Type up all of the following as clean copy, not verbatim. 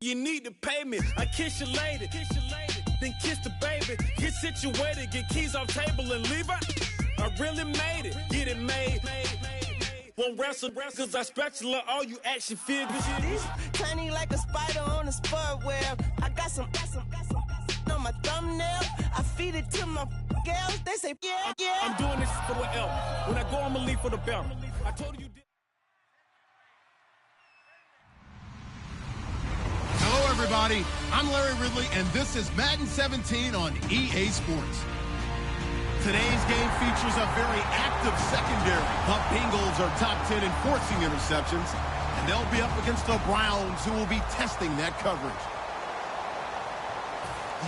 You need to pay me. I kiss your lady, then kiss the baby. Get situated, get keys off table and leave her. I really made it, get it made. Won't wrestle, cause I spatula all you action figures. Tiny like a spider on a spud web. I got some on my thumbnail. I feed it to my girls. They say, yeah. I'm doing this for the L. When I go, I'ma leave for the belt. I told you. Hello, everybody. I'm Larry Ridley, and this is Madden 17 on EA Sports. Today's game features a very active secondary. The Bengals are top 10 in forcing interceptions, and they'll be up against the Browns, who will be testing that coverage.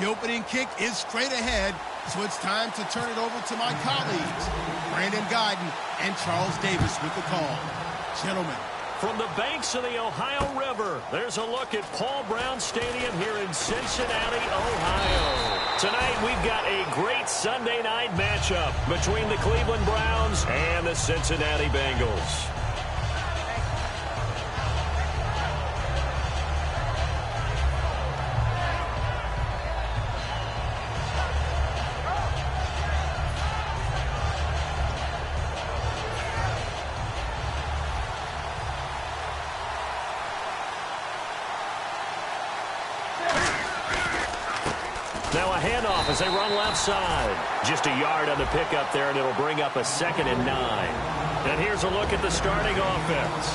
The opening kick is straight ahead, so it's time to turn it over to my colleagues, Brandon Guyton and Charles Davis with the call. Gentlemen. From the banks of the Ohio River, there's a look at Paul Brown Stadium here in Cincinnati, Ohio. Tonight, we've got a great Sunday night matchup between the Cleveland Browns and the Cincinnati Bengals. Now a handoff as they run left side. Just a yard on the pickup there, and it'll bring up a 2nd and 9. And here's a look at the starting offense.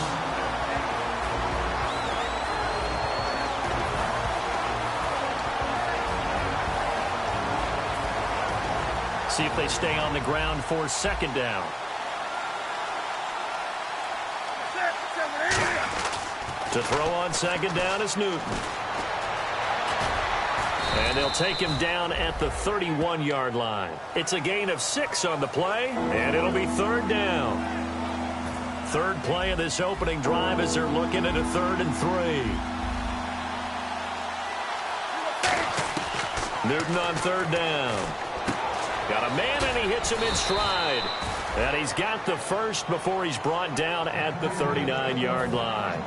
See if they stay on the ground for 2nd down. To throw on 2nd down is Newton. And they'll take him down at the 31-yard line. It's a gain of 6 on the play, and it'll be 3rd down. 3rd play of this opening drive as they're looking at a 3rd and 3. Newton on 3rd down. Got a man, and he hits him in stride. And he's got the first before he's brought down at the 39-yard line.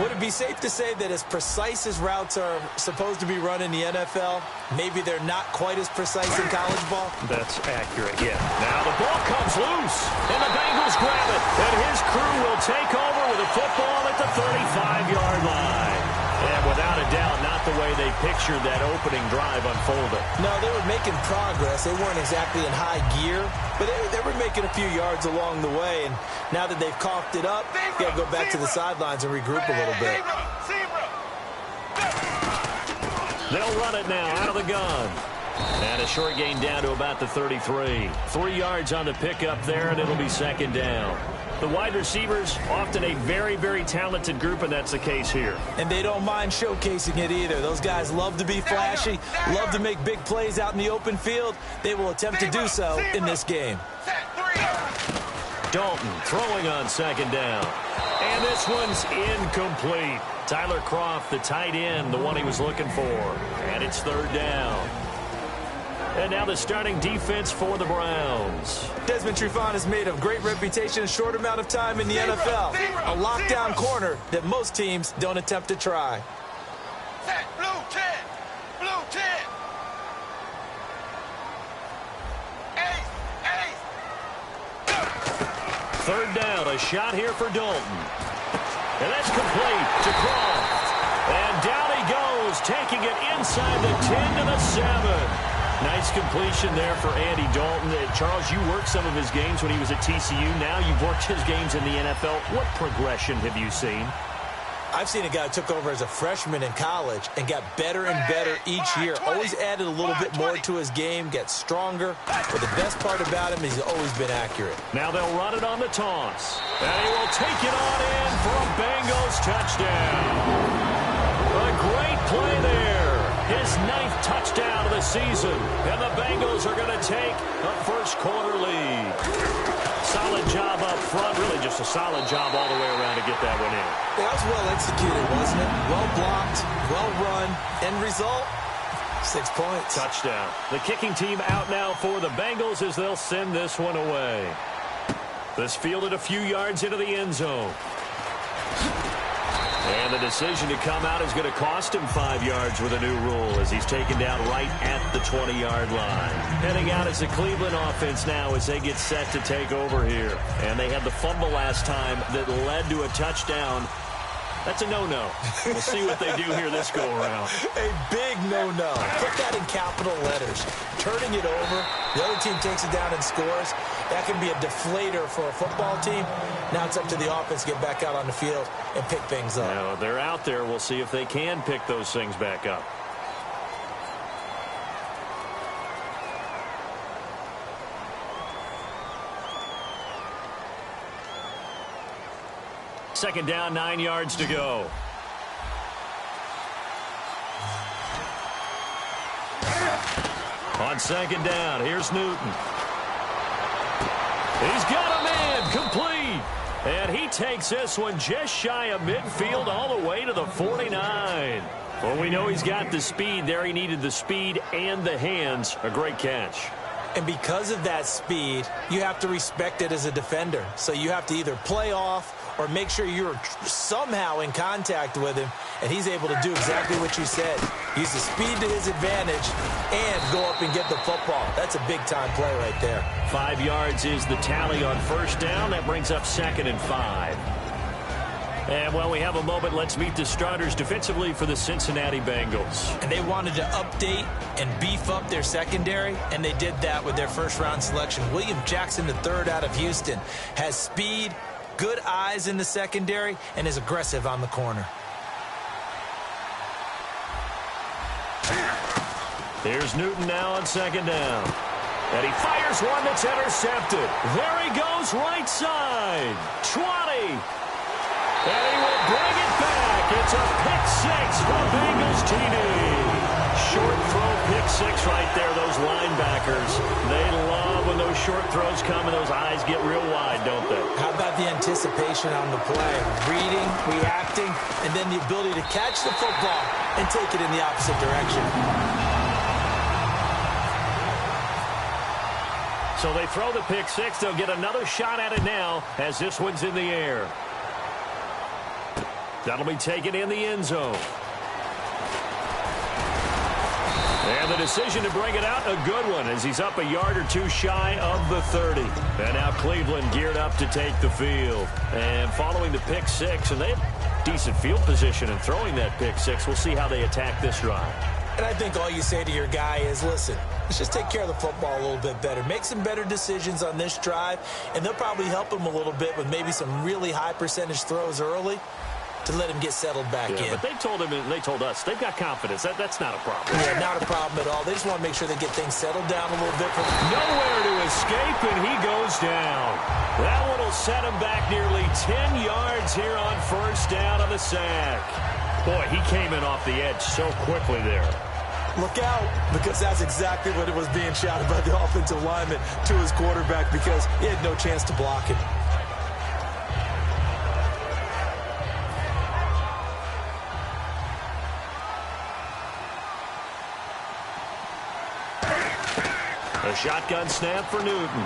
Would it be safe to say that as precise as routes are supposed to be run in the NFL, maybe they're not quite as precise in college ball? That's accurate, yeah. Now the ball comes loose, and the Bengals grab it. And his crew will take over with a football at the 35-yard line. And without a doubt, not the way they pictured that opening drive unfolding. No, they were making progress. They weren't exactly in high gear, but they were making a few yards along the way. And now that they've coughed it up, they got to go back to the sidelines and regroup a little bit. They'll run it now out of the gun. And a short gain down to about the 33. 3 yards on the pickup there, and it'll be 2nd down. The wide receivers, often a very, very talented group, and that's the case here. And they don't mind showcasing it either. Those guys love to be flashy, love to make big plays out in the open field. They will attempt to do so in this game. Dalton throwing on 2nd down. And this one's incomplete. Tyler Kroft, the tight end, the one he was looking for. And it's 3rd down. And now the starting defense for the Browns. Desmond Trufant has made a great reputation in a short amount of time in the NFL. A lockdown corner that most teams don't attempt to try. Blue 10. Blue 10. Ace. 3rd down, a shot here for Dalton. And that's complete to Kroft. And down he goes, taking it inside the 10 to the 7. Nice completion there for Andy Dalton. Charles, you worked some of his games when he was at TCU. Now you've worked his games in the NFL. What progression have you seen? I've seen a guy who took over as a freshman in college and got better and better each year. Always added a little bit more to his game, gets stronger. But the best part about him is he's always been accurate. Now they'll run it on the toss. And he will take it on in for a Bengals touchdown. A great play there. His 9th touchdown of the season. And the Bengals are going to take a first-quarter lead. Solid job up front. Really just a solid job all the way around to get that one in. That was well executed, wasn't it? Well blocked, well run. End result, 6 points. Touchdown. The kicking team out now for the Bengals as they'll send this one away. This fielded a few yards into the end zone. And the decision to come out is going to cost him 5 yards with a new rule as he's taken down right at the 20-yard line. Heading out as the Cleveland offense now as they get set to take over here. And they had the fumble last time that led to a touchdown. That's a no-no. We'll see what they do here this go-around. A big no-no. Put that in capital letters. Turning it over, the other team takes it down and scores. That can be a deflator for a football team. Now it's up to the offense to get back out on the field and pick things up. Now, they're out there. We'll see if they can pick those things back up. Second down, 9 yards to go. On second down, here's Newton. He's got a man, complete. And he takes this one just shy of midfield all the way to the 49. Well, we know he's got the speed there. He needed the speed and the hands. A great catch. And because of that speed, you have to respect it as a defender. So you have to either play off or make sure you're somehow in contact with him, and he's able to do exactly what you said. Use the speed to his advantage and go up and get the football. That's a big-time play right there. 5 yards is the tally on first down. That brings up 2nd and 5. And while we have a moment, let's meet the starters defensively for the Cincinnati Bengals. And they wanted to update and beef up their secondary, and they did that with their first-round selection. William Jackson III out of Houston has speed, good eyes in the secondary, and is aggressive on the corner. Here's Newton now on second down. And he fires one that's intercepted. There he goes, right side. 20. And he will bring it back. It's a pick six for Bengals TD. Short throw pick six right there, those linebackers. They love when those short throws come and those eyes get real wide, don't they? How about the anticipation on the play? Reading, reacting, and then the ability to catch the football and take it in the opposite direction. So they throw the pick six. They'll get another shot at it now as this one's in the air. That'll be taken in the end zone. And the decision to bring it out, a good one, as he's up a yard or two shy of the 30. And now Cleveland geared up to take the field. And following the pick six, and they have decent field position and throwing that pick six. We'll see how they attack this drive. And I think all you say to your guy is, listen, let's just take care of the football a little bit better. Make some better decisions on this drive, and they'll probably help him a little bit with maybe some really high percentage throws early to let him get settled back in. But they told him, and they told us, they've got confidence. That's not a problem. Yeah, not a problem at all. They just want to make sure they get things settled down a little bit. Nowhere to escape, and he goes down. That one will set him back nearly 10 yards here on first down on the sack. Boy, he came in off the edge so quickly there. Look out, because that's exactly what it was being shouted by the offensive lineman to his quarterback, because he had no chance to block it. A shotgun snap for Newton.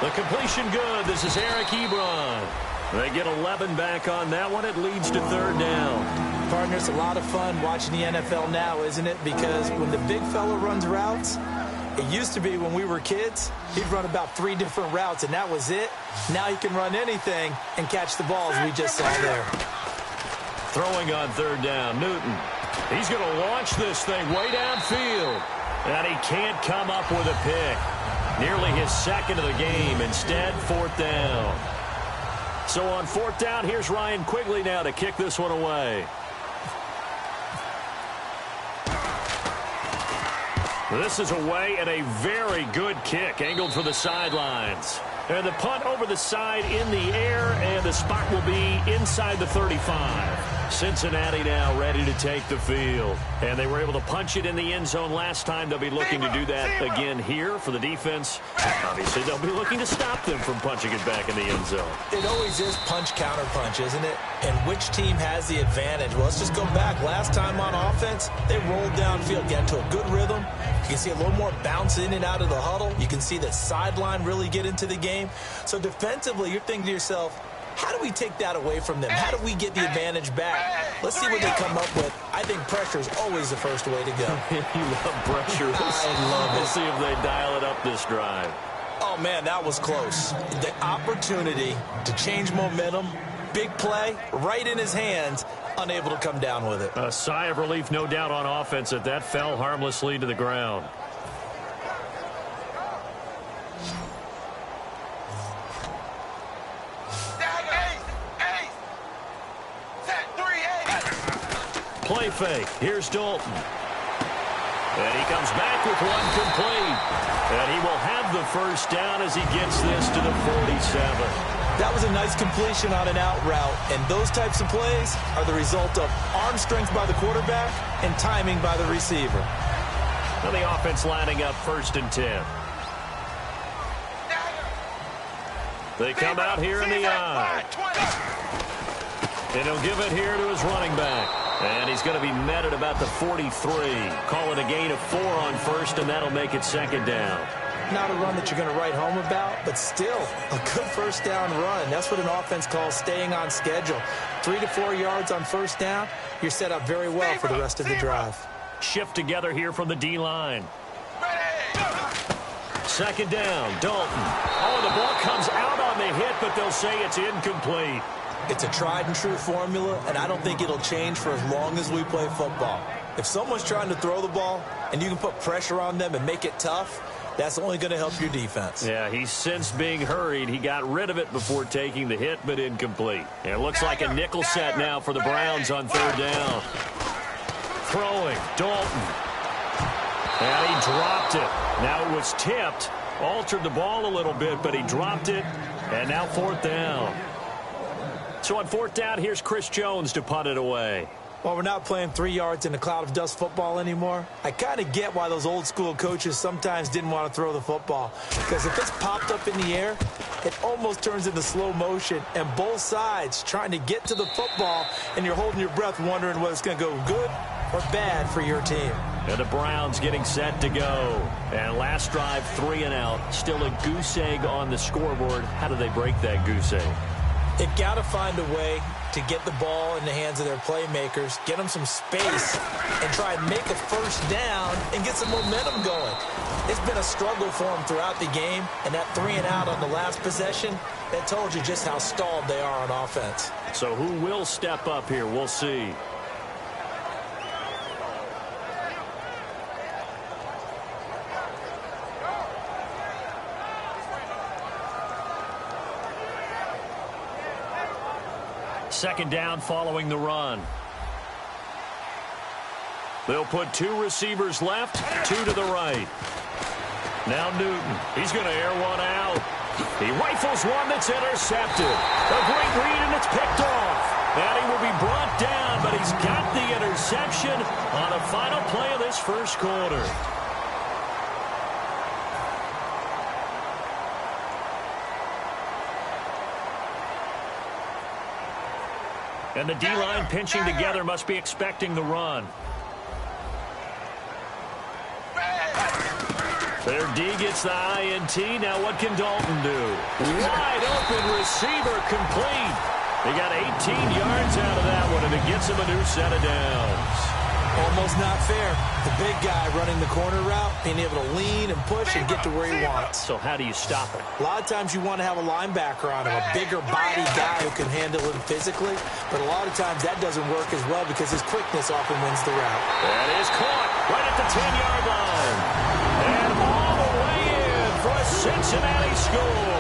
The completion good. This is Eric Ebron. They get 11 back on that one. It leads to third down. Partner, it's a lot of fun watching the NFL now, isn't it? Because when the big fella runs routes, it used to be when we were kids, he'd run about 3 different routes, and that was it. Now he can run anything and catch the balls we just saw there. Throwing on third down, Newton. He's going to launch this thing way downfield. And he can't come up with a pick. Nearly his second of the game. Instead, fourth down. So on fourth down, here's Ryan Quigley now to kick this one away. This is away and a very good kick, angled for the sidelines. And the punt over the side in the air, and the spot will be inside the 35. Cincinnati now ready to take the field. And they were able to punch it in the end zone last time. They'll be looking to do that again here for the defense. Obviously, they'll be looking to stop them from punching it back in the end zone. It always is punch-counter-punch, isn't it? And which team has the advantage? Well, let's just go back. Last time on offense, they rolled downfield, got into a good rhythm. You can see a little more bounce in and out of the huddle. You can see the sideline really get into the game. So defensively, you're thinking to yourself, How do we take that away from them? How do we get the advantage back? Let's see what they come up with. I think pressure is always the first way to go. You love pressure. I love it. We'll see if they dial it up this drive. Oh, man, that was close. The opportunity to change momentum, big play, right in his hands, unable to come down with it. A sigh of relief, no doubt, on offense that that fell harmlessly to the ground. Play fake. Here's Dalton. And he comes back with one complete. And he will have the first down as he gets this to the 47. That was a nice completion on an out route. And those types of plays are the result of arm strength by the quarterback and timing by the receiver. Now the offense lining up 1st and 10. They come out here in the eye. And he'll give it here to his running back. And he's going to be met at about the 43. Call it a gain of 4 on 1st, and that'll make it 2nd down. Not a run that you're going to write home about, but still a good 1st down run. That's what an offense calls staying on schedule. 3 to 4 yards on 1st down, you're set up very well for the rest of the drive. Shift together here from the D-line. 2nd down, Dalton. Oh, the ball comes out on the hit, but they'll say it's incomplete. It's a tried-and-true formula, and I don't think it'll change for as long as we play football. If someone's trying to throw the ball and you can put pressure on them and make it tough, that's only going to help your defense. Yeah, he's since being hurried. He got rid of it before taking the hit, but incomplete. And it looks like a nickel set now for the Browns on 3rd down. Throwing, Dalton. And he dropped it. Now it was tipped, altered the ball a little bit, but he dropped it, and now 4th down. So on 4th down, here's Chris Jones to punt it away. Well, we're not playing 3 yards in a cloud of dust football anymore. I kind of get why those old school coaches sometimes didn't want to throw the football. Because if it's popped up in the air, it almost turns into slow motion. And both sides trying to get to the football, and you're holding your breath wondering whether it's going to go good or bad for your team. And the Browns getting set to go. And last drive, 3 and out. Still a goose egg on the scoreboard. How do they break that goose egg? They've got to find a way to get the ball in the hands of their playmakers, get them some space, and try and make a 1st down and get some momentum going. It's been a struggle for them throughout the game, and that 3 and out on the last possession, that told you just how stalled they are on offense. So who will step up here? We'll see. Second down following the run. They'll put 2 receivers left, 2 to the right. Now Newton. He's going to air one out. He rifles one that's intercepted. A great read, and it's picked off. And he will be brought down, but he's got the interception on the final play of this 1st quarter. And the D-line pinching together must be expecting the run. Their D gets the INT. Now what can Dalton do? Wide open receiver complete. He got 18 yards out of that one, and it gets him a new set of downs. Almost not fair. The big guy running the corner route, being able to lean and push and get to where he wants. So how do you stop it? A lot of times you want to have a linebacker on him, a bigger body guy who can handle him physically. But a lot of times that doesn't work as well because his quickness often wins the route. That is caught right at the 10-yard line. And all the way in for a Cincinnati score.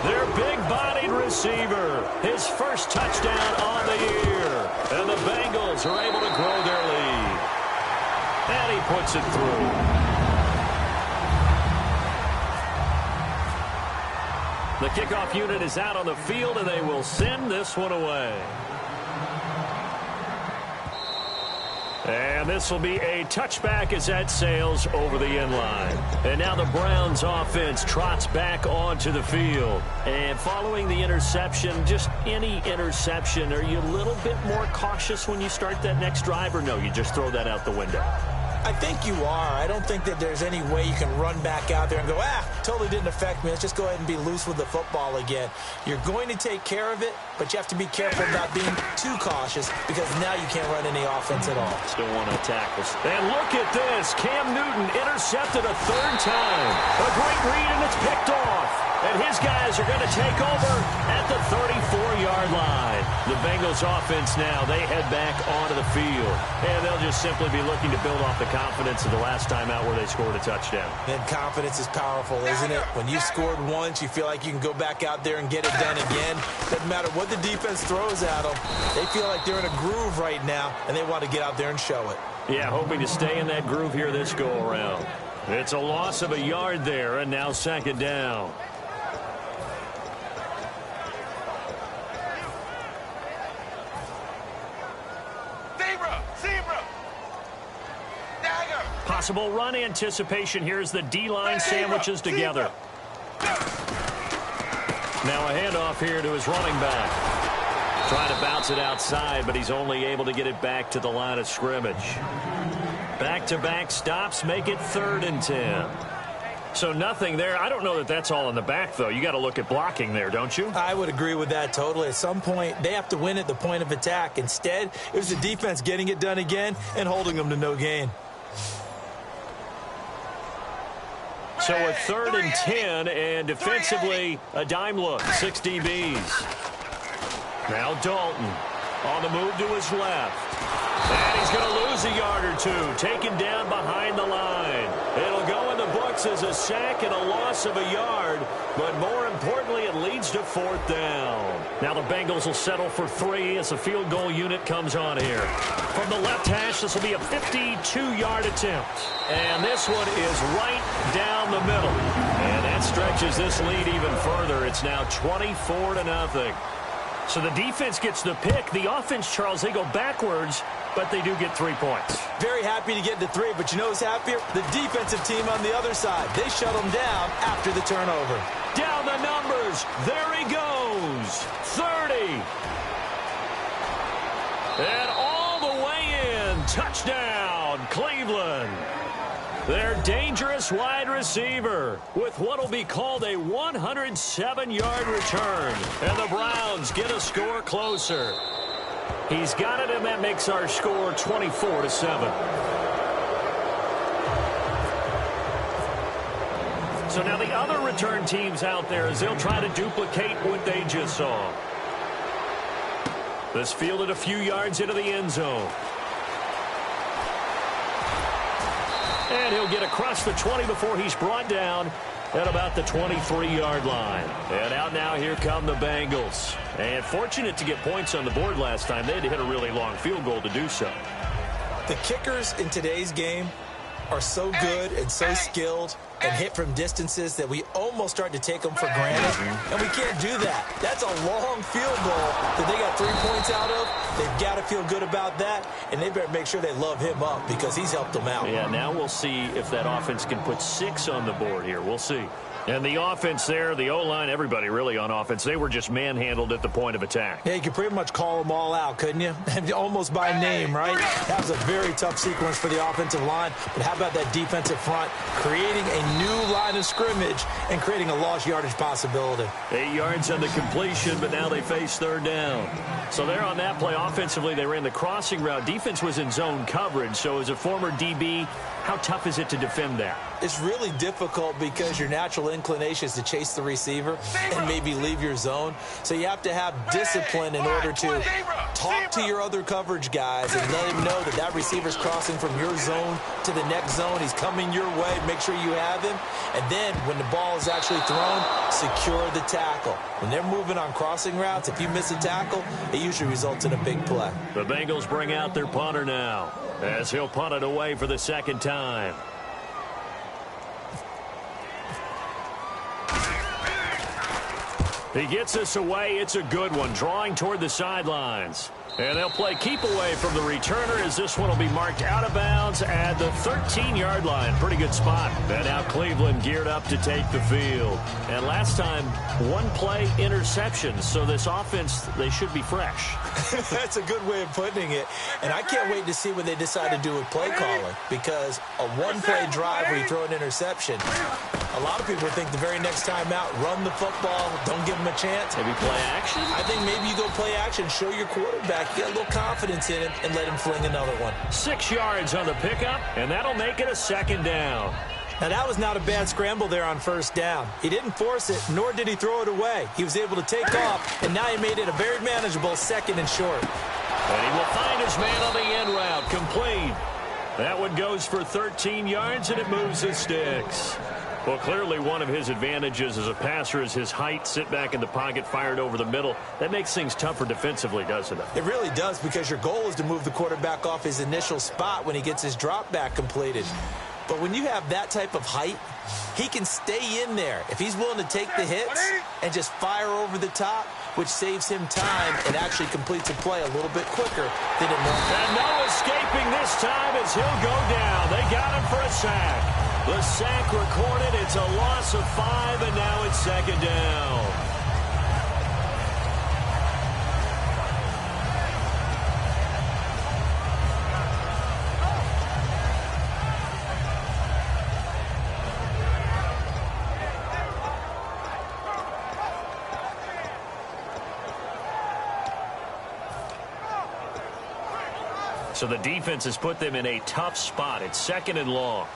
Their big-bodied receiver, his 1st touchdown on the year. And the Bengals are able to grow their lead. And he puts it through. The kickoff unit is out on the field, and they will send this one away. And this will be a touchback as that sails over the end line. And now the Browns offense trots back onto the field. And following the interception, just any interception, are you a little bit more cautious when you start that next drive, or no, you just throw that out the window? I think you are. I don't think that there's any way you can run back out there and go, totally didn't affect me. Let's just go ahead and be loose with the football again. You're going to take care of it, but you have to be careful about being too cautious because now you can't run any offense at all. Still want to tackle. And look at this. Cam Newton intercepted a third time. A great read, and it's picked off. And his guys are going to take over at the 34-yard line. The Bengals offense now, they head back onto the field. And they'll just simply be looking to build off the confidence of the last time out where they scored a touchdown. And confidence is powerful, isn't it? When you scored once, you feel like you can go back out there and get it done again. Doesn't matter what the defense throws at them. They feel like they're in a groove right now, and they want to get out there and show it. Yeah, hoping to stay in that groove here this go-around. It's a loss of a yard there, and now second down. Possible run anticipation here as the D-line sandwiches together. Now a handoff here to his running back. Trying to bounce it outside, but he's only able to get it back to the line of scrimmage. Back-to-back stops make it 3rd and 10. So nothing there. I don't know that that's all in the back, though. You got to look at blocking there, don't you? I would agree with that totally. At some point, they have to win at the point of attack. Instead, it was the defense getting it done again and holding them to no gain. So a 3rd and 10, and defensively, a dime look, 6 DBs. Now Dalton on the move to his left. And he's going to lose a yard or two, taken down behind the line. It'll go in the books as a sack and a loss of a yard, but more importantly, it leads to 4th down. Now the Bengals will settle for 3 as the field goal unit comes on here. From the left hash, this will be a 52-yard attempt. And this one is right down the middle. And that stretches this lead even further. It's now 24-0. So the defense gets the pick. The offense, Charles, they go backwards, but they do get 3 points. Very happy to get to 3, but you know who's happier? The defensive team on the other side. They shut them down after the turnover. Down the numbers. There he goes. 30. And all the way in. Touchdown, Cleveland. Their dangerous wide receiver with what will be called a 107-yard return. And the Browns get a score closer. He's got it, and that makes our score 24-7. So now the other return teams out there as they'll try to duplicate what they just saw. This fielded a few yards into the end zone. And he'll get across the 20 before he's brought down at about the 23-yard line. And out now, here come the Bengals. And fortunate to get points on the board last time. They had to hit a really long field goal to do so. The kickers in today's game are so good and so skilled and hit from distances that we almost start to take them for granted. And we can't do that. That's a long field goal that they got 3 points out of. They've got to feel good about that, and they better make sure they love him up because he's helped them out. Yeah, now we'll see if that offense can put 6 on the board here. We'll see. And the offense there, the O-line, everybody really on offense, they were just manhandled at the point of attack. Yeah, you could pretty much call them all out, couldn't you? Almost by name, right? That was a very tough sequence for the offensive line. But how about that defensive front creating a new line of scrimmage and creating a lost yardage possibility? 8 yards on the completion, but now they face 3rd down. So there on that play, offensively, they ran the crossing route. Defense was in zone coverage. So as a former DB, how tough is it to defend that? It's really difficult because your natural inclination is to chase the receiver and maybe leave your zone. So you have to have discipline in order to talk to your other coverage guys and let him know that that receiver's crossing from your zone to the next zone. He's coming your way. Make sure you have him. And then when the ball is actually thrown, secure the tackle. When they're moving on crossing routes, if you miss a tackle, it usually results in a big play. The Bengals bring out their punter now as he'll punt it away for the 2nd time. He gets us away. It's a good one, drawing toward the sidelines. And they'll play keep away from the returner as this one will be marked out of bounds at the 13-yard line. Pretty good spot. And now Cleveland geared up to take the field. And last time, one play interception. So this offense, they should be fresh. That's a good way of putting it. And I can't wait to see what they decide to do with play calling, because a one-play drive where you throw an interception, a lot of people think the very next time out, run the football, don't give them a chance. Maybe play action? I think maybe you go play action, show your quarterback, get a little confidence in him, and let him fling another one. 6 yards on the pickup, and that'll make it a second down. Now, that was not a bad scramble there on first down. He didn't force it, nor did he throw it away. He was able to take off, and now he made it a very manageable second and short. And he will find his man on the end route, complete. That one goes for 13 yards, and it moves the sticks. Well, clearly one of his advantages as a passer is his height, sit back in the pocket, fired over the middle. That makes things tougher defensively, doesn't it? It really does, because your goal is to move the quarterback off his initial spot when he gets his drop back completed. But when you have that type of height, he can stay in there if he's willing to take the hits and just fire over the top, which saves him time and actually completes a play a little bit quicker than it normally. And no escaping this time as he'll go down. They got him for a sack. The sack recorded. It's a loss of 5, and now it's second down. So the defense has put them in a tough spot. It's second and long.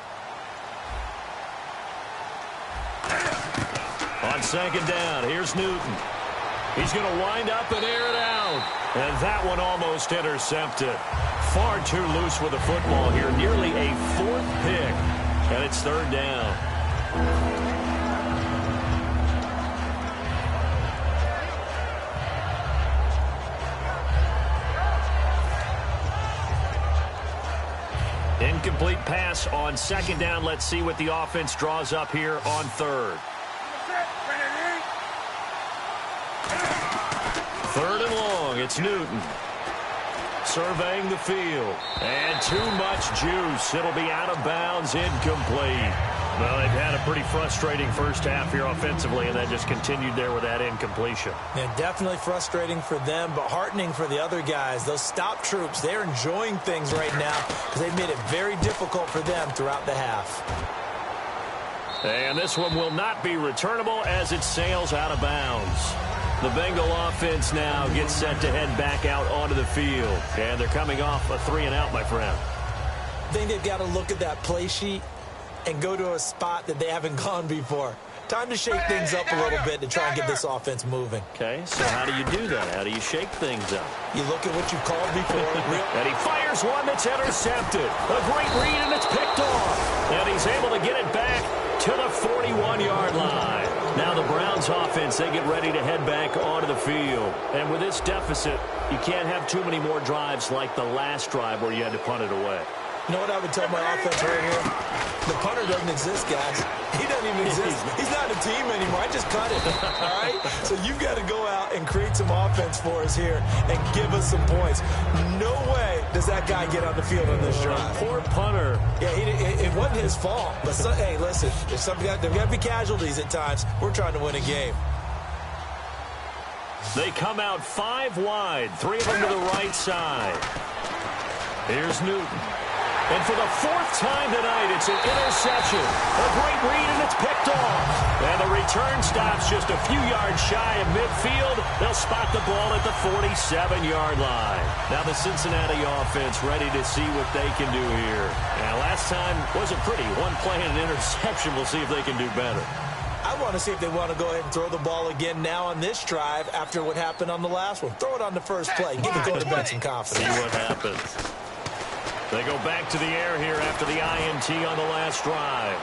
On second down, here's Newton. He's going to wind up and air it out. And that one almost intercepted. Far too loose with the football here. Nearly a 4th pick. And it's third down. Incomplete pass on second down. Let's see what the offense draws up here on third. Third and long. It's Newton. Surveying the field. And too much juice. It'll be out of bounds, incomplete. Well, they've had a pretty frustrating first half here offensively, and that just continued there with that incompletion. Yeah, definitely frustrating for them, but heartening for the other guys. Those stop troops, they're enjoying things right now because they've made it very difficult for them throughout the half. And this one will not be returnable as it sails out of bounds. The Bengal offense now gets set to head back out onto the field. And they're coming off a 3-and-out, my friend. I think they've got to look at that play sheet and go to a spot that they haven't gone before. Time to shake things up a little bit to try and get this offense moving. Okay, so how do you do that? How do you shake things up? You look at what you called before. And he fires one that's intercepted. A great read, and it's picked off. And he's able to get it back to the 41-yard line. Now the Browns offense, they get ready to head back onto the field. And with this deficit, you can't have too many more drives like the last drive where you had to punt it away. You know what I would tell my offense right here? The punter doesn't exist, guys. He doesn't even exist. He's not a team anymore. I just cut it, all right? So you've got to go out and create some offense for us here and give us some points. No way does that guy get on the field on this drive. Poor punter. Yeah, it wasn't his fault. But, hey, listen, there's got to be casualties at times. We're trying to win a game. They come out 5 wide, 3 of them to the right side. Here's Newton. And for the 4th time tonight, it's an interception. A great read, and it's picked off. And the return stops just a few yards shy of midfield. They'll spot the ball at the 47-yard line. Now the Cincinnati offense ready to see what they can do here. Now last time wasn't pretty. One play and an interception. We'll see if they can do better. I want to see if they want to go ahead and throw the ball again now on this drive after what happened on the last one. Throw it on the first play. Give the quarterback some confidence. See what happens. They go back to the air here after the INT on the last drive.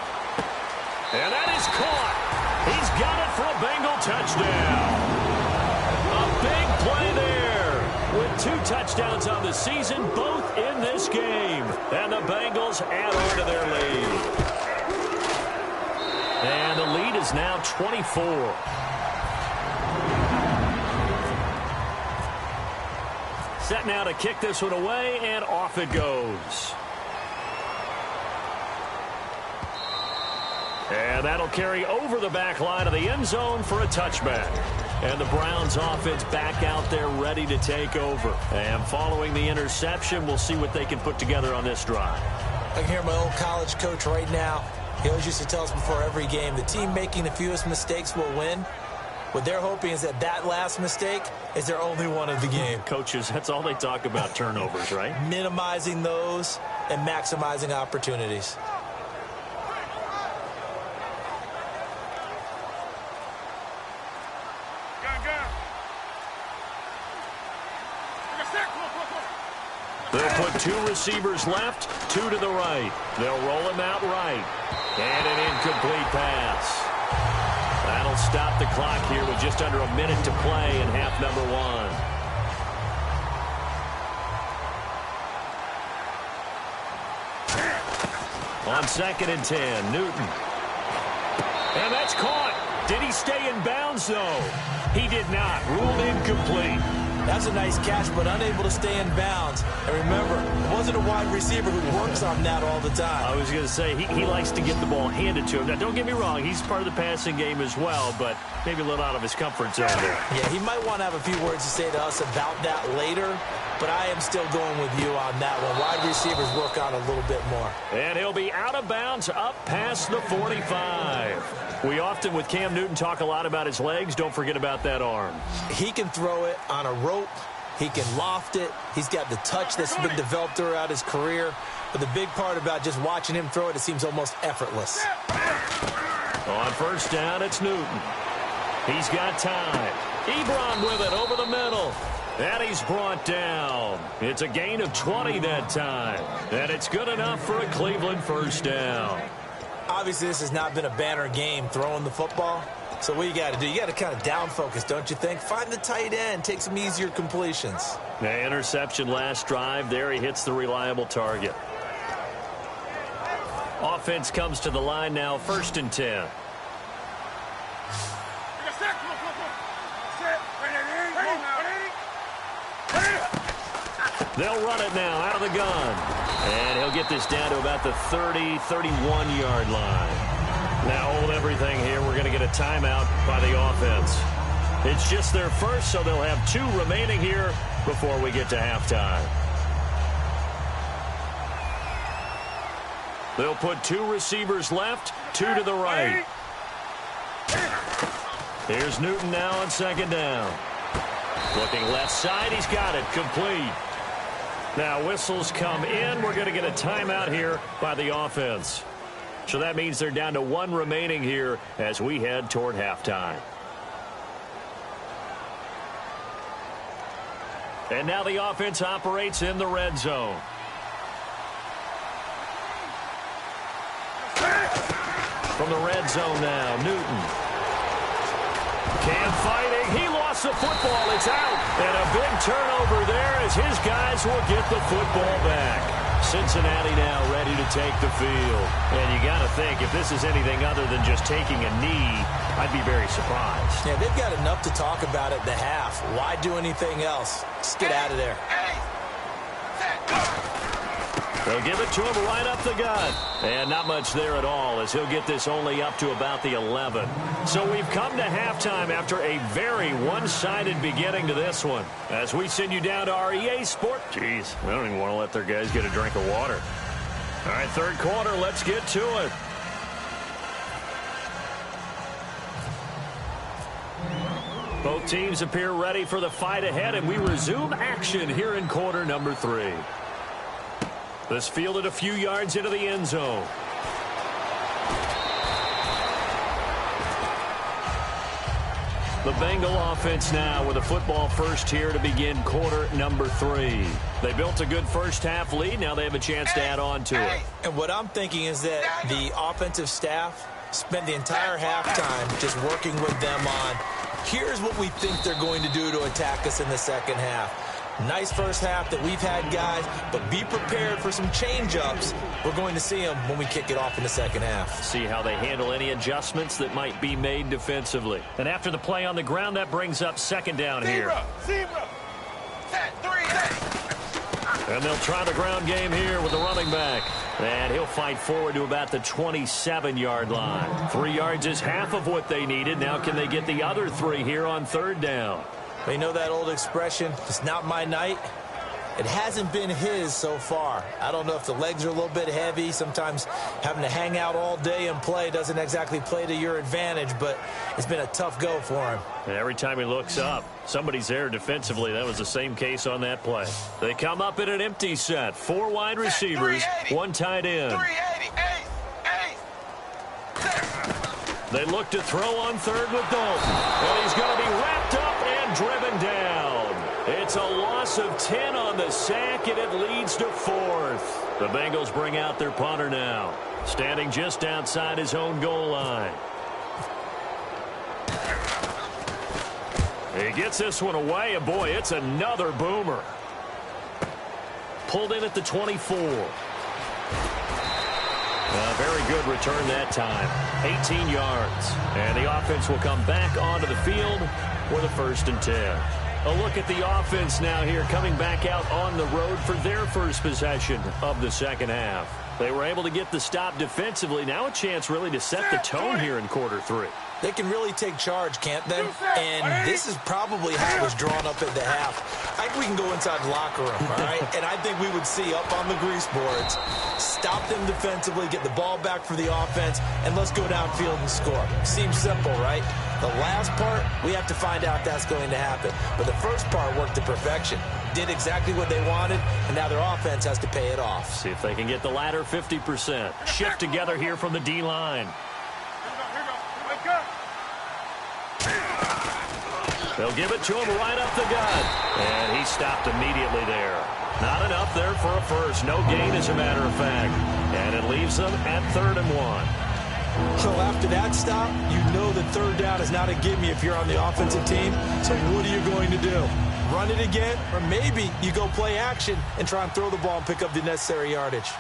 And that is caught. He's got it for a Bengal touchdown. A big play there with 2 touchdowns on the season, both in this game. And the Bengals add on to their lead. And the lead is now 24. set now to kick this one away, and off it goes. And that'll carry over the back line of the end zone for a touchback. And the Browns offense back out there ready to take over. And following the interception, we'll see what they can put together on this drive. I can hear my old college coach right now. He always used to tell us before every game, the team making the fewest mistakes will win. What they're hoping is that that last mistake is their only one of the game. Coaches, that's all they talk about, turnovers, right? Minimizing those and maximizing opportunities. They'll put 2 receivers left, 2 to the right. They'll roll him out right. And an incomplete pass. That'll stop the clock here with just under a minute to play in half number 1. On 2nd and 10, Newton. And that's caught. Did he stay in bounds, though? He did not. Ruled incomplete. That's a nice catch, but unable to stay in bounds. And remember, it wasn't a wide receiver who works on that all the time. I was going to say, he likes to get the ball handed to him. Now, don't get me wrong, he's part of the passing game as well, but maybe a little out of his comfort zone there. Yeah, he might want to have a few words to say to us about that later, but I am still going with you on that one. Wide receivers work on a little bit more. And he'll be out of bounds up past the 45. We often, with Cam Newton, talk a lot about his legs. Don't forget about that arm. He can throw it on a rope. He can loft it. He's got the touch that's been developed throughout his career. But the big part about just watching him throw it, it seems almost effortless. On first down, it's Newton. He's got time. Ebron with it over the middle. And he's brought down. It's a gain of 20 that time. And it's good enough for a Cleveland first down. Obviously, this has not been a banner game throwing the football. So what you got to do, you got to kind of down focus, don't you think? Find the tight end, take some easier completions. The interception last drive. There he hits the reliable target. Offense comes to the line now, 1st and 10. They'll run it now out of the gun. And he'll get this down to about the 30, 31-yard line. Now hold everything here. We're going to get a timeout by the offense. It's just their first, so they'll have 2 remaining here before we get to halftime. They'll put 2 receivers left, 2 to the right. Here's Newton now on 2nd down. Looking left side, he's got it, complete. Now whistles come in. We're going to get a timeout here by the offense. So that means they're down to 1 remaining here as we head toward halftime. And now the offense operates in the red zone. From the red zone now, Newton. Cam fighting. He lost the football. It's out. And a big turnover there as his guys will get the football back. Cincinnati now ready to take the field. And you got to think, if this is anything other than just taking a knee, I'd be very surprised. Yeah, they've got enough to talk about at the half. Why do anything else? Just get out of there. They'll give it to him right up the gut. And not much there at all as he'll get this only up to about the 11. So we've come to halftime after a very one-sided beginning to this one. As we send you down to our EA Sport. Jeez, I don't even want to let their guys get a drink of water. All right, 3rd quarter, let's get to it. Both teams appear ready for the fight ahead, and we resume action here in quarter number 3. This fielded a few yards into the end zone. The Bengal offense now with a football first here to begin quarter number 3. They built a good first half lead. Now they have a chance to add on to it. And what I'm thinking is that the offensive staff spent the entire halftime just working with them on, here's what we think they're going to do to attack us in the second half. Nice first half that we've had, guys, but be prepared for some change-ups. We're going to see them when we kick it off in the second half. See how they handle any adjustments that might be made defensively. And after the play on the ground, that brings up 2nd down here. Zebra. Set 3. And they'll try the ground game here with the running back. And he'll fight forward to about the 27-yard line. 3 yards is half of what they needed. Now can they get the other 3 here on third down? You know that old expression, it's not my night? It hasn't been his so far. I don't know if the legs are a little bit heavy. Sometimes having to hang out all day and play doesn't exactly play to your advantage, but it's been a tough go for him. And every time he looks up, somebody's there defensively. That was the same case on that play. They come up in an empty set. 4 wide receivers, 1 tight end. They look to throw on third with Dalton. And he's going to be wrapped up and driven down. It's a loss of 10 on the sack, and it leads to 4th. The Bengals bring out their punter now, standing just outside his own goal line. He gets this one away, and boy, it's another boomer. Pulled in at the 24. A very good return that time. 18 yards. And the offense will come back onto the field with a 1st and 10. A look at the offense now here, coming back out on the road for their first possession of the second half. They were able to get the stop defensively. Now a chance really to set the tone here in quarter 3. They can really take charge, can't they? And this is probably how it was drawn up at the half. I think we can go inside the locker room, all right? And I think we would see up on the grease boards, stop them defensively, get the ball back for the offense, and let's go downfield and score. Seems simple, right? The last part, we have to find out if that's going to happen. But the first part worked to perfection. Did exactly what they wanted, and now their offense has to pay it off. See if they can get the latter 50%. Shift together here from the D-line. They'll give it to him right up the gut. And he stopped immediately there. Not enough there for a first. No gain, as a matter of fact. And it leaves them at 3rd and 1. So after that stop, you know that third down is not a gimme if you're on the offensive team. So what are you going to do? Run it again? Or maybe you go play action and try and throw the ball and pick up the necessary yardage.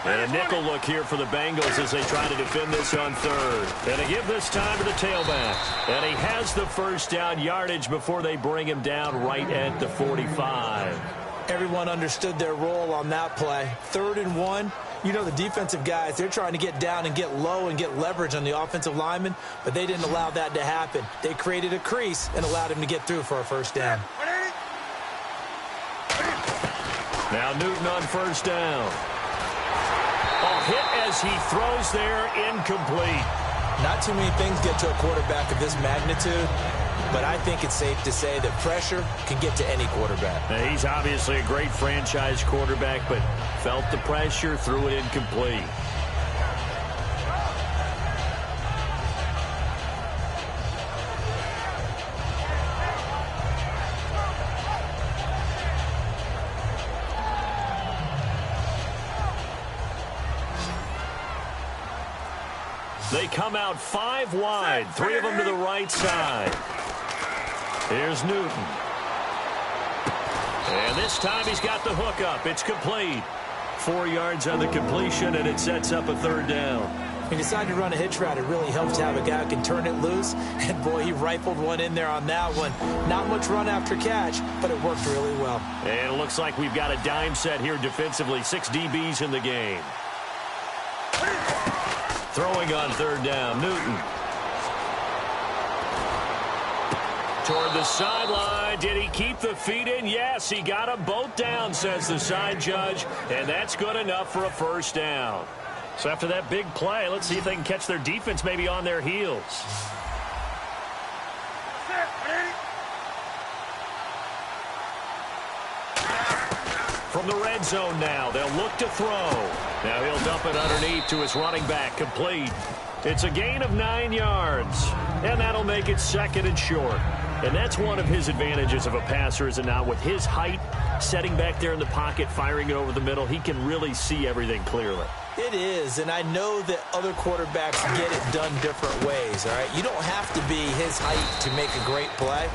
And a nickel look here for the Bengals as they try to defend this on third. And they give this time to the tailback. And he has the first down yardage before they bring him down right at the 45. Everyone understood their role on that play. 3rd and 1. You know the defensive guys, they're trying to get down and get low and get leverage on the offensive lineman, but they didn't allow that to happen. They created a crease and allowed him to get through for a first down. Now Newton on first down. A hit as he throws there, incomplete. Not too many things get to a quarterback of this magnitude, but I think it's safe to say that pressure can get to any quarterback. Now, he's obviously a great franchise quarterback, but felt the pressure, threw it incomplete. They come out 5 wide, 3 of them to the right side. Here's Newton. And this time he's got the hook up. It's complete. 4 yards on the completion, and it sets up a 3rd down. He decided to run a hitch route. It really helps to have a guy who can turn it loose. And, boy, he rifled one in there on that one. Not much run after catch, but it worked really well. And it looks like we've got a dime set here defensively. 6 DBs in the game. Throwing on 3rd down, Newton. Toward the sideline. Did he keep the feet in? Yes, he got them both down, says the side judge. And that's good enough for a first down. So after that big play, let's see if they can catch their defense maybe on their heels. From the red zone now, they'll look to throw. Now he'll dump it underneath to his running back, complete. It's a gain of 9 yards, and that'll make it 2nd and short. And that's one of his advantages of a passer, is it not? With his height, setting back there in the pocket, firing it over the middle, he can really see everything clearly. It is, and I know that other quarterbacks get it done different ways, all right? You don't have to be his height to make a great play.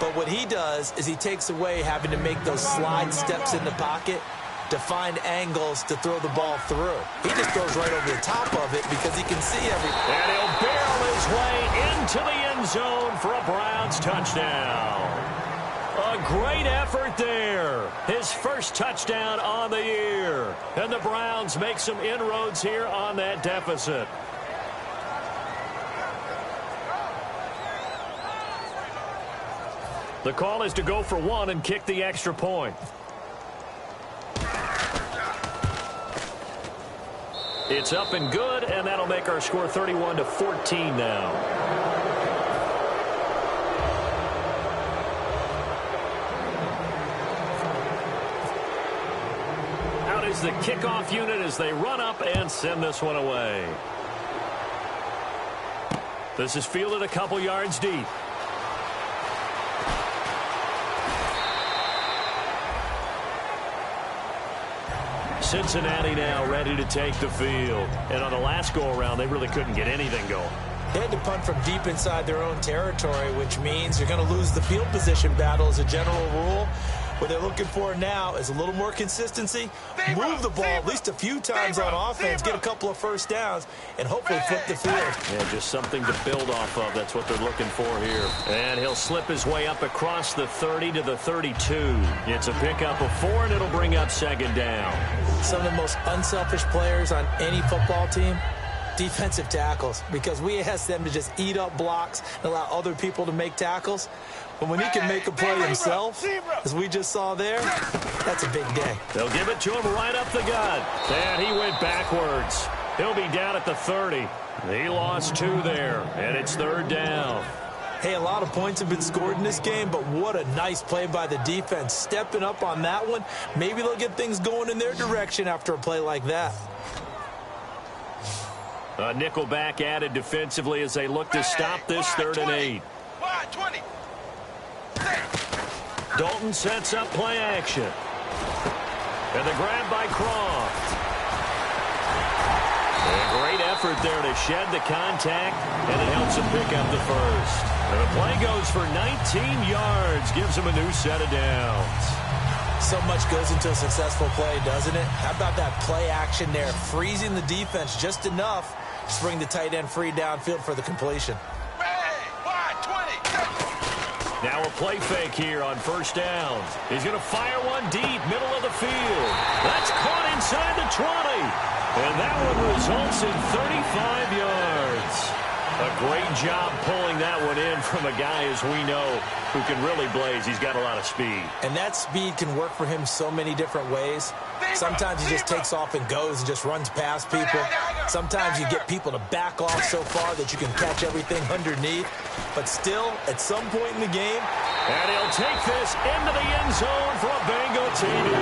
But what he does is he takes away having to make those slide steps in the pocket to find angles to throw the ball through. He just throws right over the top of it because he can see everything. And he'll barrel his way into the end zone for a Browns touchdown. A great effort there. there. His first touchdown on the year. And the Browns make some inroads here on that deficit. The call is to go for one and kick the extra point. It's up and good, and that'll make our score 31-14 now. Out is the kickoff unit as they run up and send this one away. This is fielded a couple yards deep. Cincinnati now ready to take the field. And on the last go-around, they really couldn't get anything going. They had to punt from deep inside their own territory, which means you're going to lose the field position battle as a general rule. What they're looking for now is a little more consistency, move the ball at least a few times on offense, get a couple of first downs, and hopefully flip the field. Yeah, just something to build off of. That's what they're looking for here. And he'll slip his way up across the 30 to the 32. It's a pickup of 4, and it'll bring up second down. Some of the most unselfish players on any football team, defensive tackles, because we ask them to just eat up blocks and allow other people to make tackles. But when he can make a play himself, as we just saw there, that's a big day. They'll give it to him right up the gut. And he went backwards. He'll be down at the 30. He lost 2 there, and it's third down. Hey, a lot of points have been scored in this game, but what a nice play by the defense. Stepping up on that one, maybe they'll get things going in their direction after a play like that. A nickel back added defensively as they look to stop this 3rd and 8. Wide 20. Dalton sets up play action. And the grab by Croft. A great effort there to shed the contact, and it helps him pick up the first. And the play goes for 19 yards, gives him a new set of downs. So much goes into a successful play, doesn't it? How about that play action there, freezing the defense just enough to bring the tight end free downfield for the completion. Wide 20. Now a play fake here on first down. He's going to fire one deep, middle of the field. That's caught inside the 20. And that one results in 35 yards. A great job pulling that one in from a guy, as we know, who can really blaze. He's got a lot of speed. And that speed can work for him so many different ways. Sometimes he just takes off and goes and just runs past people. Sometimes you get people to back off so far that you can catch everything underneath. But still, at some point in the game. And he'll take this into the end zone for a Bengal TD.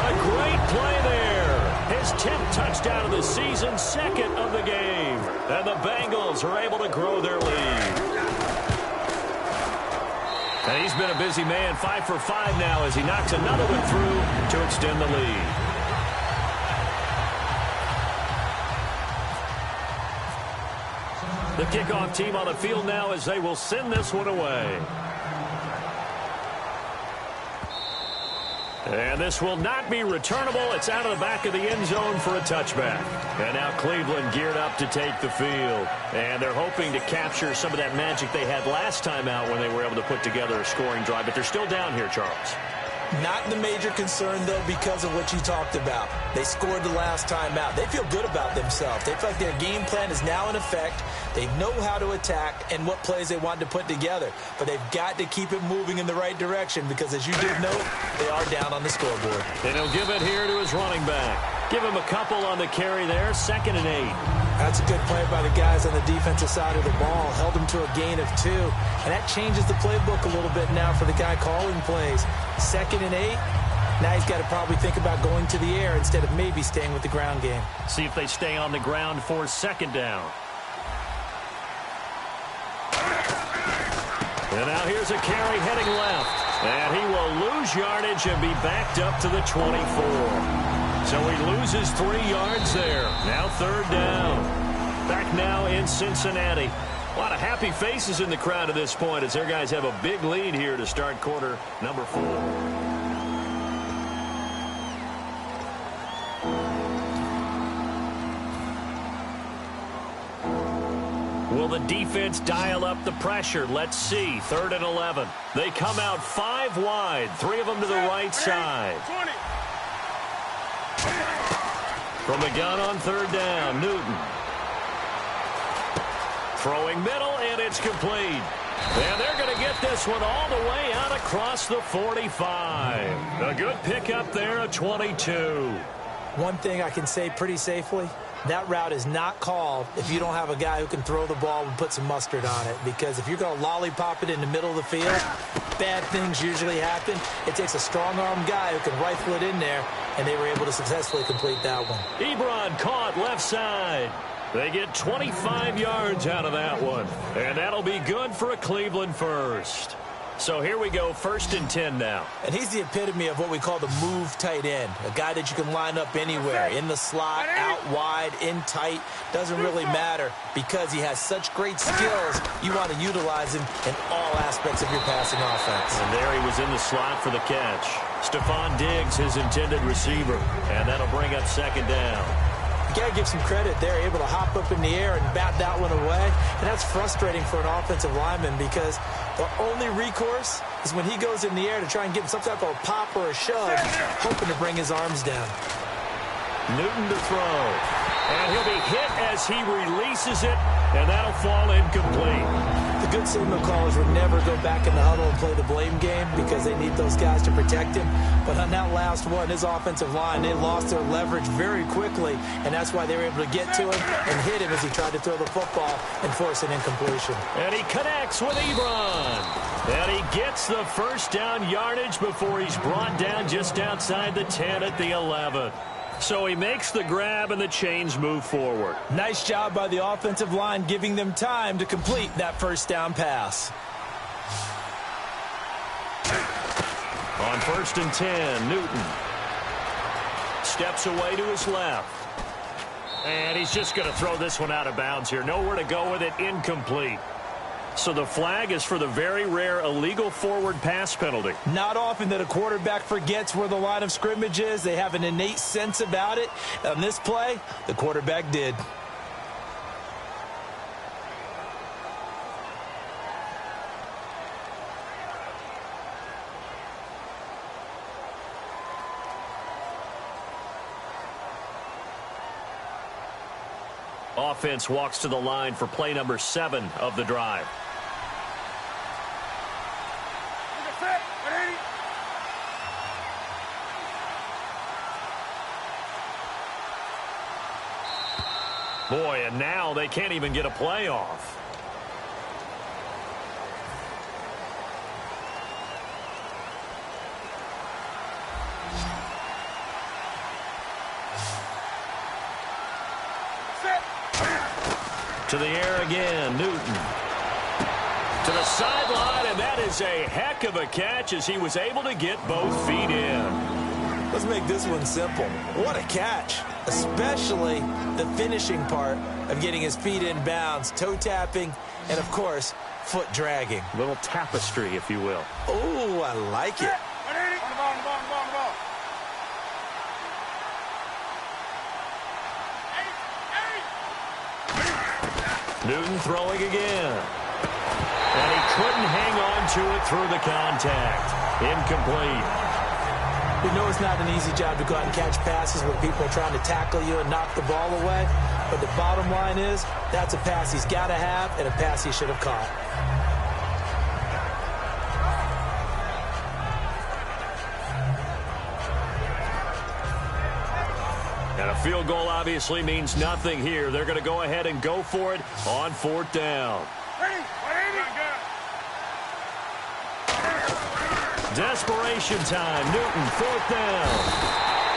A great play there. His 10th touchdown of the season, 2nd of the game. And the Bengals are able to grow their lead. And he's been a busy man, 5 for 5 now as he knocks another one through to extend the lead. The kickoff team on the field now as they will send this one away. And this will not be returnable. It's out of the back of the end zone for a touchback. And now Cleveland geared up to take the field. And they're hoping to capture some of that magic they had last time out when they were able to put together a scoring drive. But they're still down here, Charles. Not the major concern, though, because of what you talked about. They scored the last time out. They feel good about themselves. They feel like their game plan is now in effect. They know how to attack and what plays they want to put together. But they've got to keep it moving in the right direction because, as you did note, they are down on the scoreboard. And he'll give it here to his running back. Give him a couple on the carry there, 2nd and 8. That's a good play by the guys on the defensive side of the ball. Held him to a gain of 2. And that changes the playbook a little bit now for the guy calling plays. 2nd and 8. Now he's got to probably think about going to the air instead of maybe staying with the ground game. See if they stay on the ground for 2nd down. And now here's a carry heading left. And he will lose yardage and be backed up to the 24. So he loses 3 yards there. Now 3rd down. Back now in Cincinnati. A lot of happy faces in the crowd at this point as their guys have a big lead here to start quarter number 4. Will the defense dial up the pressure? Let's see. 3rd and 11. They come out 5 wide. 3 of them to the right side. From the gun on 3rd down, Newton. Throwing middle, and it's complete. And they're going to get this one all the way out across the 45. A good pickup there at 22. One thing I can say pretty safely, that route is not called if you don't have a guy who can throw the ball and put some mustard on it. Because if you're going to lollipop it in the middle of the field, bad things usually happen. It takes a strong-armed guy who can rifle it in there, and they were able to successfully complete that one. Ebron caught left side. They get 25 yards out of that one. And that'll be good for a Cleveland first. So here we go, 1st and 10 now. And he's the epitome of what we call the move tight end. A guy that you can line up anywhere, in the slot, out wide, in tight. Doesn't really matter because he has such great skills. You want to utilize him in all aspects of your passing offense. And there he was in the slot for the catch. Stephon Diggs, his intended receiver. And that'll bring up 2nd down. You got to give some credit. They're able to hop up in the air and bat that one away. And that's frustrating for an offensive lineman because the only recourse is when he goes in the air to try and get some type of a pop or a shove, hoping to bring his arms down. Newton to throw. And he'll be hit as he releases it, and that'll fall incomplete. The good signal callers would never go back in the huddle and play the blame game because they need those guys to protect him. But on that last one, his offensive line, they lost their leverage very quickly, and that's why they were able to get to him and hit him as he tried to throw the football and force an incompletion. And he connects with Ebron. And he gets the 1st down yardage before he's brought down just outside the 10 at the 11. So he makes the grab and the chains move forward. Nice job by the offensive line giving them time to complete that 1st down pass. On 1st and 10, Newton steps away to his left. And he's just going to throw this one out of bounds here. Nowhere to go with it, incomplete. So the flag is for the very rare illegal forward pass penalty. Not often that a quarterback forgets where the line of scrimmage is. They have an innate sense about it. On this play, the quarterback did. Offense walks to the line for play number 7 of the drive. Boy, and now they can't even get a play off. To the air again, Newton. To the sideline, and that is a heck of a catch as he was able to get both feet in. Let's make this one simple. What a catch, especially the finishing part of getting his feet in bounds, toe tapping, and, of course, foot dragging. A little tapestry, if you will. Oh, I like it. Newton throwing again. And he couldn't hang on to it through the contact. Incomplete. We know it's not an easy job to go out and catch passes when people are trying to tackle you and knock the ball away. But the bottom line is, that's a pass he's got to have and a pass he should have caught. And a field goal obviously means nothing here. They're going to go ahead and go for it on 4th down. Desperation time. Newton, 4th down.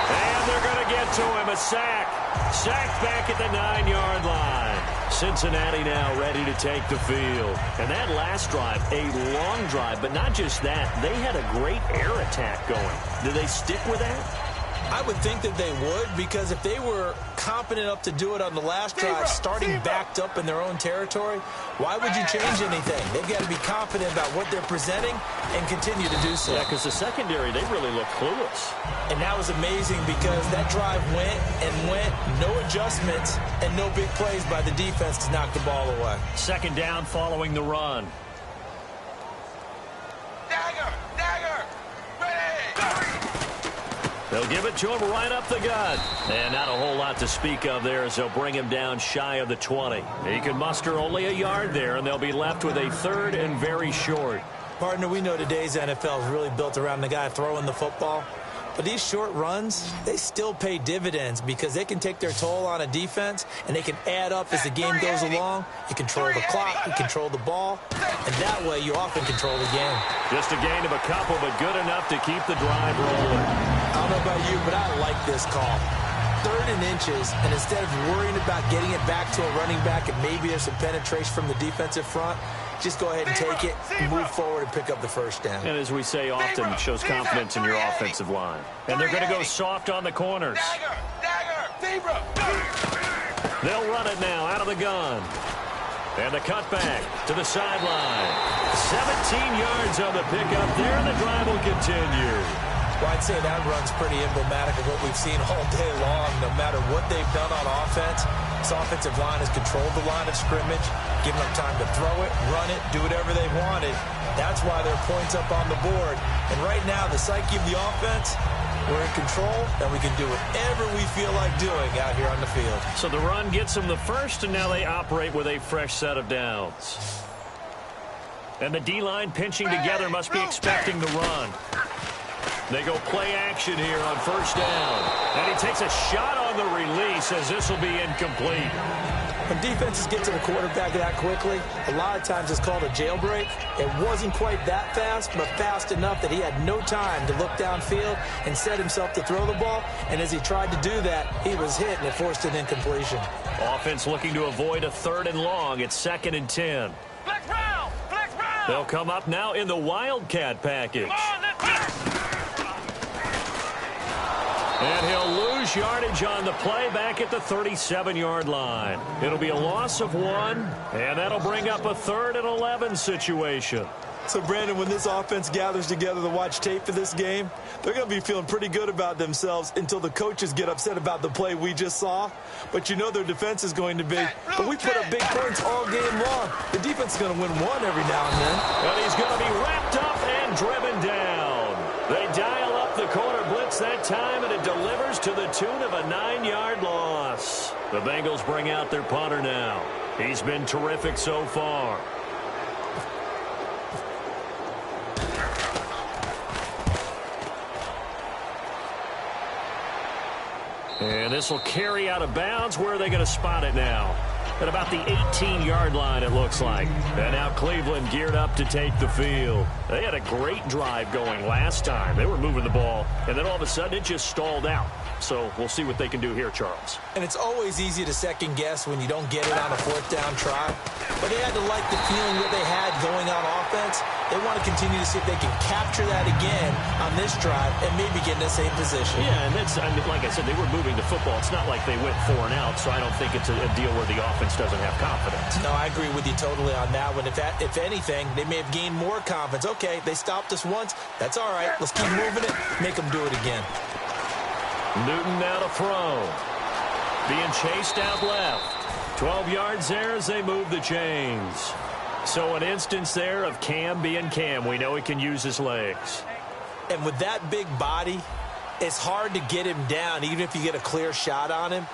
And they're going to get to him. A sack. Sacked back at the 9-yard line. Cincinnati now ready to take the field. And that last drive, a long drive. But not just that. They had a great air attack going. Do they stick with that? I would think that they would, because if they were competent enough to do it on the last drive, starting backed up in their own territory, why would you change anything? They've got to be confident about what they're presenting and continue to do so. Yeah, because the secondary, they really look clueless. And that was amazing because that drive went and went, no adjustments and no big plays by the defense to knock the ball away. Second down following the run. Dagger, ready. They'll give it to him right up the gut. And not a whole lot to speak of there as they'll bring him down shy of the 20. He can muster only a yard there, and they'll be left with a third and very short. Partner, we know today's NFL is really built around the guy throwing the football. But these short runs, they still pay dividends because they can take their toll on a defense, and they can add up as the game goes along. You control the clock, you control the ball, and that way you often control the game. Just a gain of a couple, but good enough to keep the drive rolling. I don't know about you, but I like this call. 3rd and inches, and instead of worrying about getting it back to a running back and maybe there's some penetration from the defensive front, just go ahead and take it, move forward, and pick up the first down. And as we say often, it shows confidence in your offensive line. And they're going to go soft on the corners. Dagger, They'll run it now out of the gun. And the cutback to the sideline. 17 yards on the pickup there, and the drive will continue. Well, I'd say that run's pretty emblematic of what we've seen all day long. No matter what they've done on offense, this offensive line has controlled the line of scrimmage, given them time to throw it, run it, do whatever they wanted. That's why there are points up on the board. And right now, the psyche of the offense, we're in control, and we can do whatever we feel like doing out here on the field. So the run gets them the first, and now they operate with a fresh set of downs. And the D-line pinching together must be expecting the run. They go play action here on first down. And he takes a shot on the release as this will be incomplete. When defenses get to the quarterback that quickly, a lot of times it's called a jailbreak. It wasn't quite that fast, but fast enough that he had no time to look downfield and set himself to throw the ball. And as he tried to do that, he was hit and it forced an incompletion. Offense looking to avoid a 3rd and long. It's 2nd and 10. Flex round. They'll come up now in the Wildcat package. And he'll lose yardage on the play back at the 37-yard line. It'll be a loss of 1, and that'll bring up a 3rd and 11 situation. So, Brandon, when this offense gathers together to watch tape for this game, they're going to be feeling pretty good about themselves until the coaches get upset about the play we just saw. But you know their defense is going to be, but we put up big points all game long. The defense is going to win one every now and then. And he's going to be wrapped up and driven down. They dial up the corner blitz that time, and it delivers to the tune of a 9-yard loss. The Bengals bring out their punter now. He's been terrific so far. And this will carry out of bounds. Where are they going to spot it now? At about the 18-yard line, it looks like. And now Cleveland geared up to take the field. They had a great drive going last time. They were moving the ball, and then all of a sudden it just stalled out. So we'll see what they can do here, Charles. And it's always easy to second guess when you don't get it on a 4th down try. But they had to like the feeling that they had going on offense. They want to continue to see if they can capture that again on this drive and maybe get in the same position. Yeah, and that's, I mean, like I said, they were moving the football. It's not like they went 4 and out, so I don't think it's a deal where the offense doesn't have confidence. No, I agree with you totally on that one. If anything, they may have gained more confidence. Okay, they stopped us once. That's all right. Let's keep moving it. Make them do it again. Newton now to throw. Being chased out left. 12 yards there as they move the chains. So an instance there of Cam being Cam. We know he can use his legs. And with that big body, it's hard to get him down, even if you get a clear shot on him.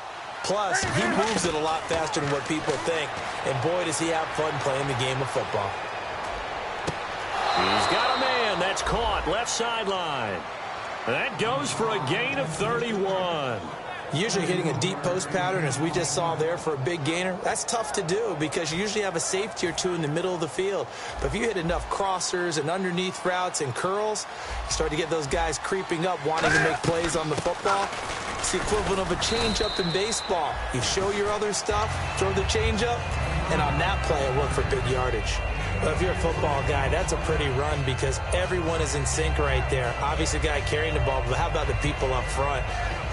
Plus, he moves it a lot faster than what people think. And boy, does he have fun playing the game of football. He's got a man. That's caught. Left sideline. That goes for a gain of 31. Usually hitting a deep post pattern, as we just saw there, for a big gainer, that's tough to do because you usually have a safety or two in the middle of the field. But if you hit enough crossers and underneath routes and curls, you start to get those guys creeping up, wanting to make plays on the football. It's the equivalent of a changeup in baseball. You show your other stuff, throw the changeup, and on that play, it worked for big yardage. Well, if you're a football guy, that's a pretty run because everyone is in sync right there. Obviously, the guy carrying the ball, but how about the people up front?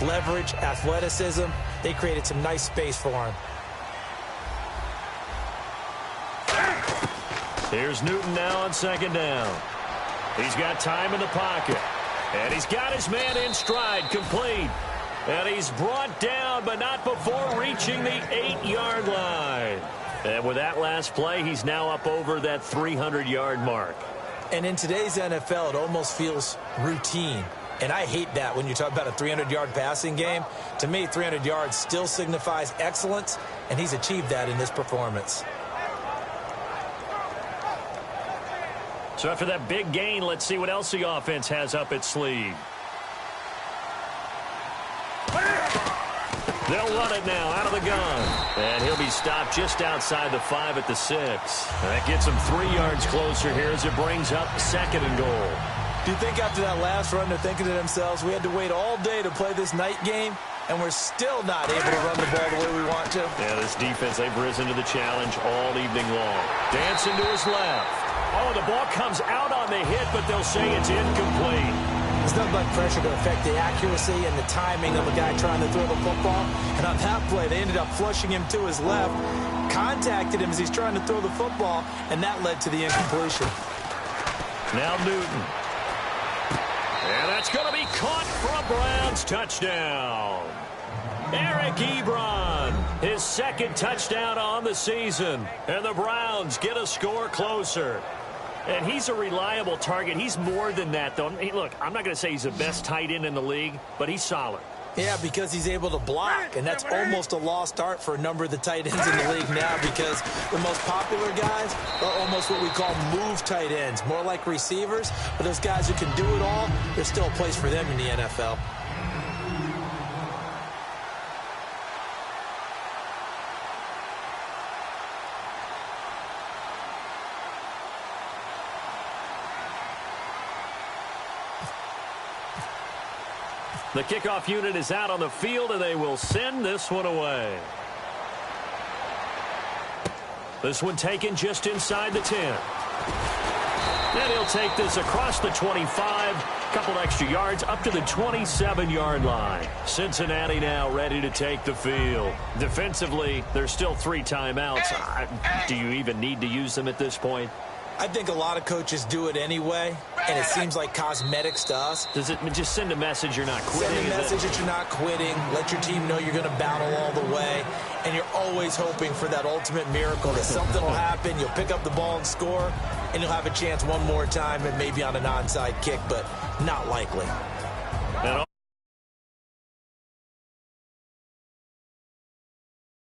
Leverage, athleticism, they created some nice space for him. Here's Newton now on second down. He's got time in the pocket. And he's got his man in stride, complete. And he's brought down, but not before reaching the 8-yard line. And with that last play, he's now up over that 300-yard mark. And in today's NFL, it almost feels routine. And I hate that when you talk about a 300-yard passing game. To me, 300 yards still signifies excellence, and he's achieved that in this performance. So after that big gain, let's see what else the offense has up its sleeve. They'll run it now out of the gun. And he'll be stopped just outside the 5 at the 6. That gets him 3 yards closer here as it brings up 2nd and goal. Do you think after that last run they're thinking to themselves, we had to wait all day to play this night game, and we're still not able to run the ball the way we want to? Yeah, this defense, they've risen to the challenge all evening long. Dancing to his left. Oh, the ball comes out on the hit, but they'll say it's incomplete. There's nothing but pressure to affect the accuracy and the timing of a guy trying to throw the football. And on that play, they ended up flushing him to his left, contacted him as he's trying to throw the football, and that led to the incompletion. Now Newton. And that's going to be caught for a Browns touchdown. Eric Ebron, his 2nd touchdown on the season. And the Browns get a score closer. And he's a reliable target. He's more than that, though. Hey, look, I'm not going to say he's the best tight end in the league, but he's solid. Yeah, because he's able to block, and that's almost a lost art for a number of the tight ends in the league now because the most popular guys are almost what we call move tight ends, more like receivers. But those guys who can do it all, there's still a place for them in the NFL. The kickoff unit is out on the field, and they will send this one away. This one taken just inside the 10. And he'll take this across the 25, couple extra yards up to the 27-yard line. Cincinnati now ready to take the field. Defensively, there's still 3 timeouts. Do you even need to use them at this point? I think a lot of coaches do it anyway, and it seems like cosmetics to us. Does it just send a message you're not quitting? Send a message that you're not quitting. Let your team know you're going to battle all the way, and you're always hoping for that ultimate miracle that something will happen, you'll pick up the ball and score, and you'll have a chance one more time and maybe on an onside kick, but not likely.